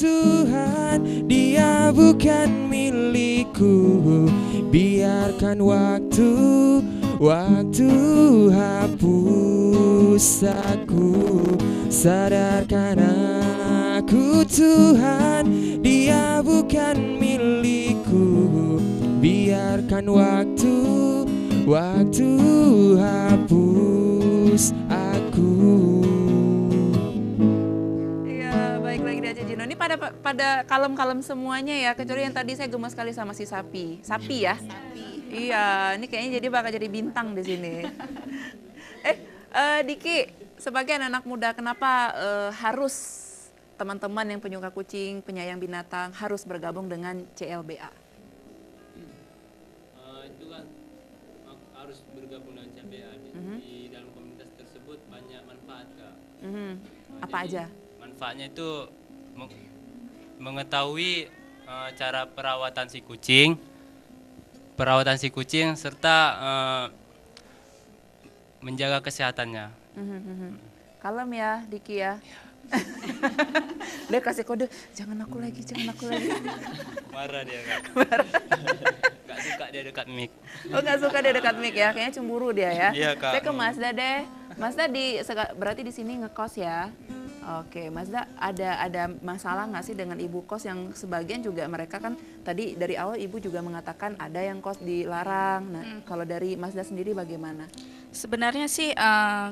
Tuhan, dia bukan milikku. Biarkan waktu hapus aku. Sadarkan aku Tuhan, dia bukan milikku. Biarkan waktu hapus aku. Baik lagi di Aceh Jino. Ini pada kalem-kalem semuanya ya, kecuali yang tadi saya gemes sekali sama si sapi. Sapi ya? Sapi. Iya, ini kayaknya jadi bakal jadi bintang di sini. Diki, sebagai anak muda, kenapa harus teman-teman yang penyuka kucing, penyayang binatang harus bergabung dengan CLBA? Itu kan harus bergabung dengan CLBA. Di dalam komunitas tersebut banyak manfaat, Kak. Apa aja? Manfaatnya itu mengetahui cara perawatan si kucing serta menjaga kesehatannya. Kalem ya Diki ya. Dia kasih kode, jangan aku lagi. Marah dia, Kak. Gak suka dia dekat mic. Oh, gak suka dia dekat mic ya, kayaknya cemburu dia ya. Iya, Kak. Saya ke Mazda deh. Mazda berarti di sini ngekos ya. Oke, Mazda ada masalah nggak sih dengan ibu kos yang sebagian juga mereka kan tadi dari awal ibu juga mengatakan ada yang kos dilarang. Nah, kalau dari Mazda sendiri bagaimana? Sebenarnya sih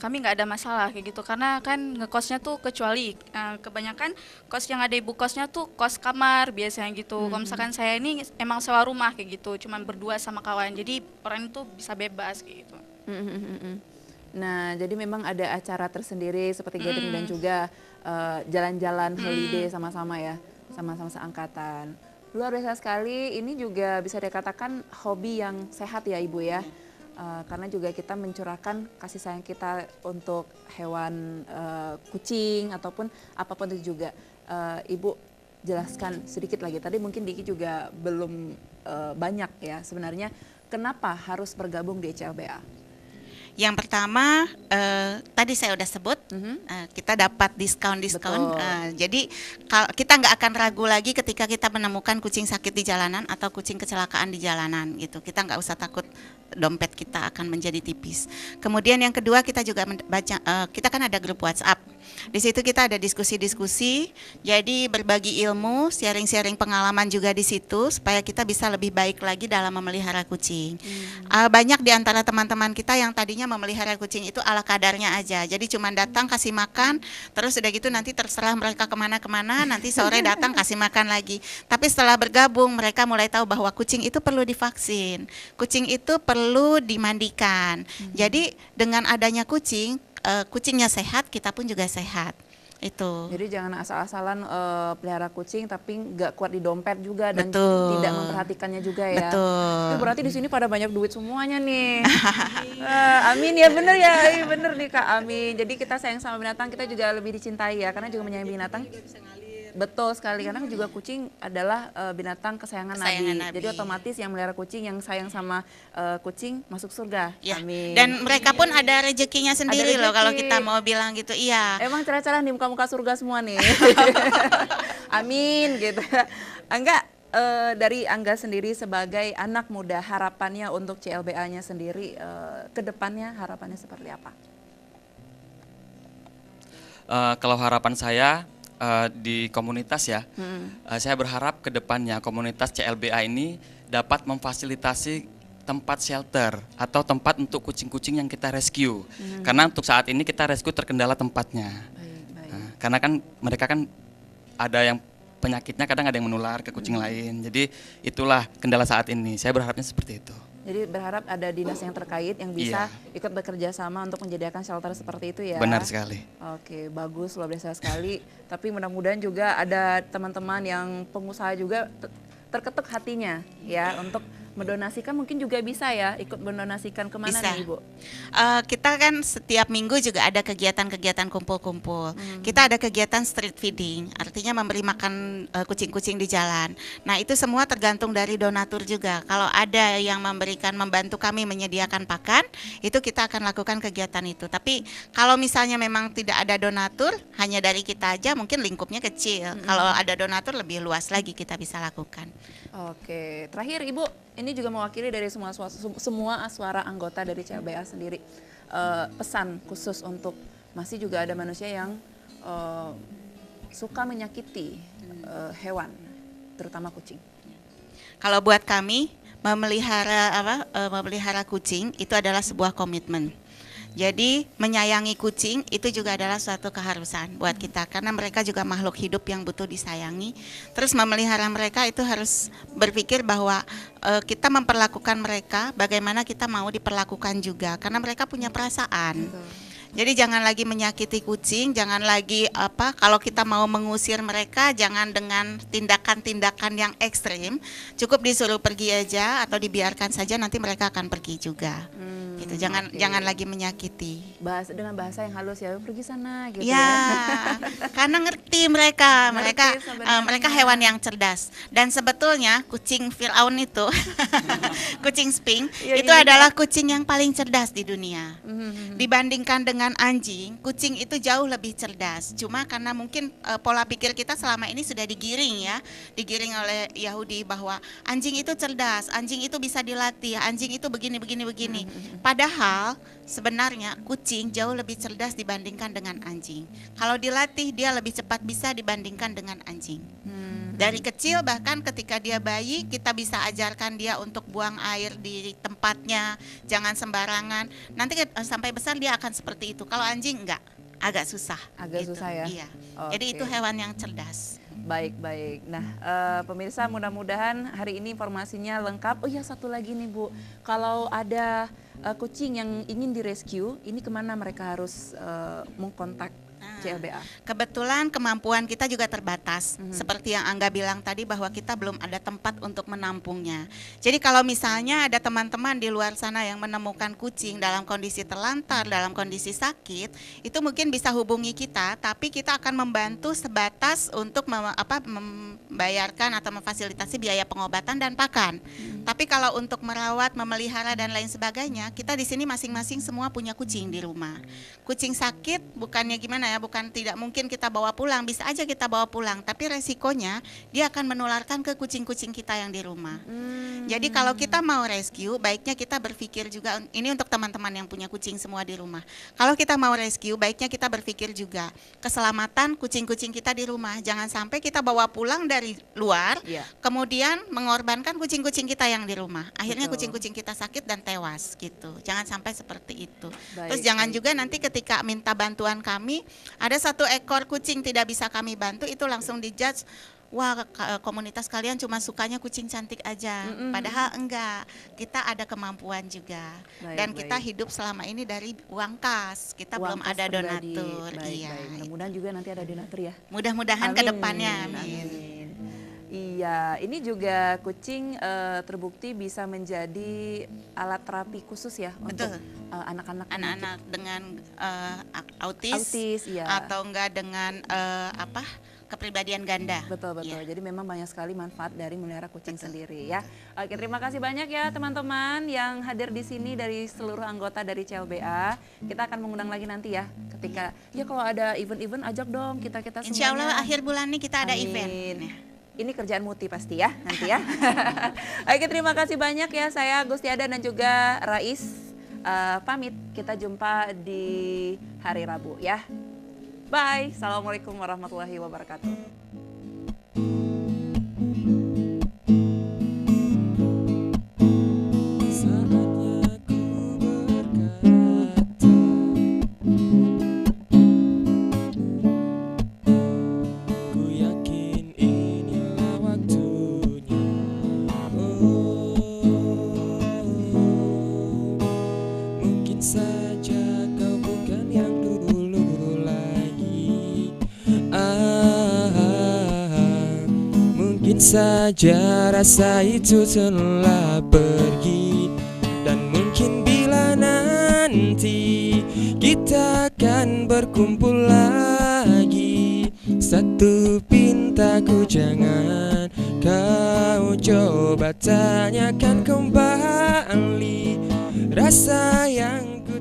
kami nggak ada masalah kayak gitu karena kan ngekosnya tuh kecuali kebanyakan kos yang ada ibu kosnya tuh kos kamar biasanya gitu. Kalau misalkan saya ini emang sewa rumah kayak gitu, cuman berdua sama kawan, jadi orang itu bisa bebas kayak gitu. Nah, jadi memang ada acara tersendiri seperti gathering dan juga jalan-jalan holiday sama-sama ya, sama-sama seangkatan. Luar biasa sekali, ini juga bisa dikatakan hobi yang sehat ya Ibu ya. Karena juga kita mencurahkan kasih sayang kita untuk hewan kucing ataupun apapun itu juga. Ibu jelaskan sedikit lagi, tadi mungkin Diki juga belum banyak ya sebenarnya kenapa harus bergabung di CLBA? Yang pertama, tadi saya udah sebut, kita dapat diskon. Jadi kita nggak akan ragu lagi ketika kita menemukan kucing sakit di jalanan atau kucing kecelakaan di jalanan gitu. Kita nggak usah takut dompet kita akan menjadi tipis. Kemudian yang kedua, kita juga kita kan ada grup WhatsApp. Di situ kita ada diskusi-diskusi, jadi berbagi ilmu, sharing-sharing pengalaman juga di situ supaya kita bisa lebih baik lagi dalam memelihara kucing. Banyak di antara teman-teman kita yang tadinya memelihara kucing itu ala kadarnya aja, jadi cuma datang kasih makan, terus udah gitu nanti terserah mereka kemana-kemana, nanti sore datang kasih makan lagi. Tapi setelah bergabung mereka mulai tahu bahwa kucing itu perlu divaksin, kucing itu perlu dimandikan. Jadi dengan adanya kucingnya sehat, kita pun juga sehat. Itu. Jadi jangan asal-asalan pelihara kucing tapi nggak kuat di dompet juga dan Betul. tidak memperhatikannya juga ya. Betul. Itu berarti di sini pada banyak duit semuanya nih. Amin ya, bener ya, bener nih Kak, amin. Jadi kita sayang sama binatang, kita juga lebih dicintai ya, karena juga menyayangi binatang. Betul sekali, karena juga kucing adalah binatang kesayangan Nabi. Jadi otomatis yang melihara kucing, yang sayang sama kucing masuk surga. Ya. Amin. Dan mereka pun ada rezekinya sendiri loh kalau kita mau bilang gitu. Iya. Emang cerah-cerah di muka-muka surga semua nih. Amin gitu. Angga, dari Angga sendiri sebagai anak muda, harapannya untuk CLBA-nya sendiri ke depannya harapannya seperti apa? Kalau harapan saya di komunitas ya, saya berharap ke depannya komunitas CLBA ini dapat memfasilitasi tempat shelter atau tempat untuk kucing-kucing yang kita rescue. Karena untuk saat ini kita rescue terkendala tempatnya. Karena kan mereka kan ada yang penyakitnya kadang ada yang menular ke kucing lain. Jadi itulah kendala saat ini. Saya berharapnya seperti itu. Jadi berharap ada dinas yang terkait yang bisa ikut bekerja sama untuk menyediakan shelter seperti itu ya. Benar sekali. Oke, bagus, luar biasa sekali. Tapi mudah-mudahan juga ada teman-teman yang pengusaha juga terketuk hatinya ya untuk Mendonasikan mungkin juga bisa ya, ikut mendonasikan kemana Bisa. nih Ibu? Kita kan setiap minggu juga ada kegiatan-kegiatan kumpul-kumpul. Kita ada kegiatan street feeding, artinya memberi makan kucing-kucing di jalan. Nah, itu semua tergantung dari donatur juga. Kalau ada yang membantu kami menyediakan pakan, itu kita akan lakukan kegiatan itu. Tapi kalau misalnya memang tidak ada donatur, hanya dari kita aja, mungkin lingkupnya kecil. Kalau ada donatur lebih luas lagi kita bisa lakukan. Oke, terakhir Ibu, ini juga mewakili dari semua suara anggota dari CLBA sendiri. Pesan khusus untuk masih juga ada manusia yang suka menyakiti hewan, terutama kucing. Kalau buat kami memelihara kucing itu adalah sebuah komitmen. Jadi menyayangi kucing itu juga adalah suatu keharusan buat kita karena mereka juga makhluk hidup yang butuh disayangi. Terus memelihara mereka itu harus berpikir bahwa kita memperlakukan mereka bagaimana kita mau diperlakukan juga karena mereka punya perasaan. Jadi jangan lagi menyakiti kucing, jangan lagi kalau kita mau mengusir mereka jangan dengan tindakan-tindakan yang ekstrim. Cukup disuruh pergi aja atau dibiarkan saja nanti mereka akan pergi juga. Gitu. Jangan lagi menyakiti. Dengan bahasa yang halus ya, pergi sana gitu ya. Karena ngerti mereka hewan yang cerdas. Dan sebetulnya kucing Firaun itu kucing Sphinx itu adalah kucing yang paling cerdas di dunia. Dibandingkan dengan anjing, kucing itu jauh lebih cerdas. Cuma karena mungkin pola pikir kita selama ini sudah digiring oleh Yahudi bahwa anjing itu cerdas, anjing itu bisa dilatih, anjing itu begini. Padahal sebenarnya kucing jauh lebih cerdas dibandingkan dengan anjing. Kalau dilatih dia lebih cepat bisa dibandingkan dengan anjing. Dari kecil bahkan ketika dia bayi kita bisa ajarkan dia untuk buang air di tempatnya, jangan sembarangan. Nanti sampai besar dia akan seperti itu. Kalau anjing enggak, agak susah. Susah ya. Iya. Jadi itu hewan yang cerdas. Baik. Nah, pemirsa mudah-mudahan hari ini informasinya lengkap. Oh ya, satu lagi nih Bu, kalau ada kucing yang ingin direscue, ini kemana mereka harus mengkontak CLBA? Kebetulan kemampuan kita juga terbatas. Seperti yang Angga bilang tadi bahwa kita belum ada tempat untuk menampungnya. Jadi kalau misalnya ada teman-teman di luar sana yang menemukan kucing dalam kondisi terlantar, dalam kondisi sakit, itu mungkin bisa hubungi kita, tapi kita akan membantu sebatas untuk membayarkan atau memfasilitasi biaya pengobatan dan pakan. Tapi kalau untuk merawat, memelihara dan lain sebagainya, kita di sini masing-masing semua punya kucing di rumah. Kucing sakit bukannya gimana ya, bukan tidak mungkin kita bawa pulang, bisa aja kita bawa pulang, tapi resikonya dia akan menularkan ke kucing-kucing kita yang di rumah. Jadi kalau kita mau rescue, baiknya kita berpikir juga, ini untuk teman-teman yang punya kucing semua di rumah. Kalau kita mau rescue, baiknya kita berpikir juga keselamatan kucing-kucing kita di rumah. Jangan sampai kita bawa pulang dari luar, kemudian mengorbankan kucing-kucing kita yang di rumah. Akhirnya kucing-kucing kita sakit dan tewas gitu. Jangan sampai seperti itu. Terus jangan juga nanti ketika minta bantuan kami, ada satu ekor kucing tidak bisa kami bantu, itu langsung dijudge, wah komunitas kalian cuma sukanya kucing cantik aja. Padahal enggak, kita ada kemampuan juga. Dan kita hidup selama ini dari uang kas, kita belum ada donatur. Mudah-mudahan juga nanti ada donatur ya. Mudah-mudahan ke depannya. Amin. Iya, ini juga kucing terbukti bisa menjadi alat terapi khusus ya. Betul. Untuk anak-anak dengan autis ya. Atau enggak dengan kepribadian ganda. Betul. Jadi memang banyak sekali manfaat dari melihara kucing sendiri ya. Oke, terima kasih banyak ya teman-teman yang hadir di sini dari seluruh anggota dari CLBA. Kita akan mengundang lagi nanti ya, ketika kalau ada event-event ajak dong kita semuanya. Insya Allah akhir bulan ini kita ada event. Ini kerjaan Muti pasti ya nanti ya. Oke, terima kasih banyak ya, saya Gustiada dan juga Rais pamit. Kita jumpa di hari Rabu ya. Bye. Assalamualaikum warahmatullahi wabarakatuh. Mungkin saja rasa itu telah Jangan kau coba tanyakan kembali rasa yang ku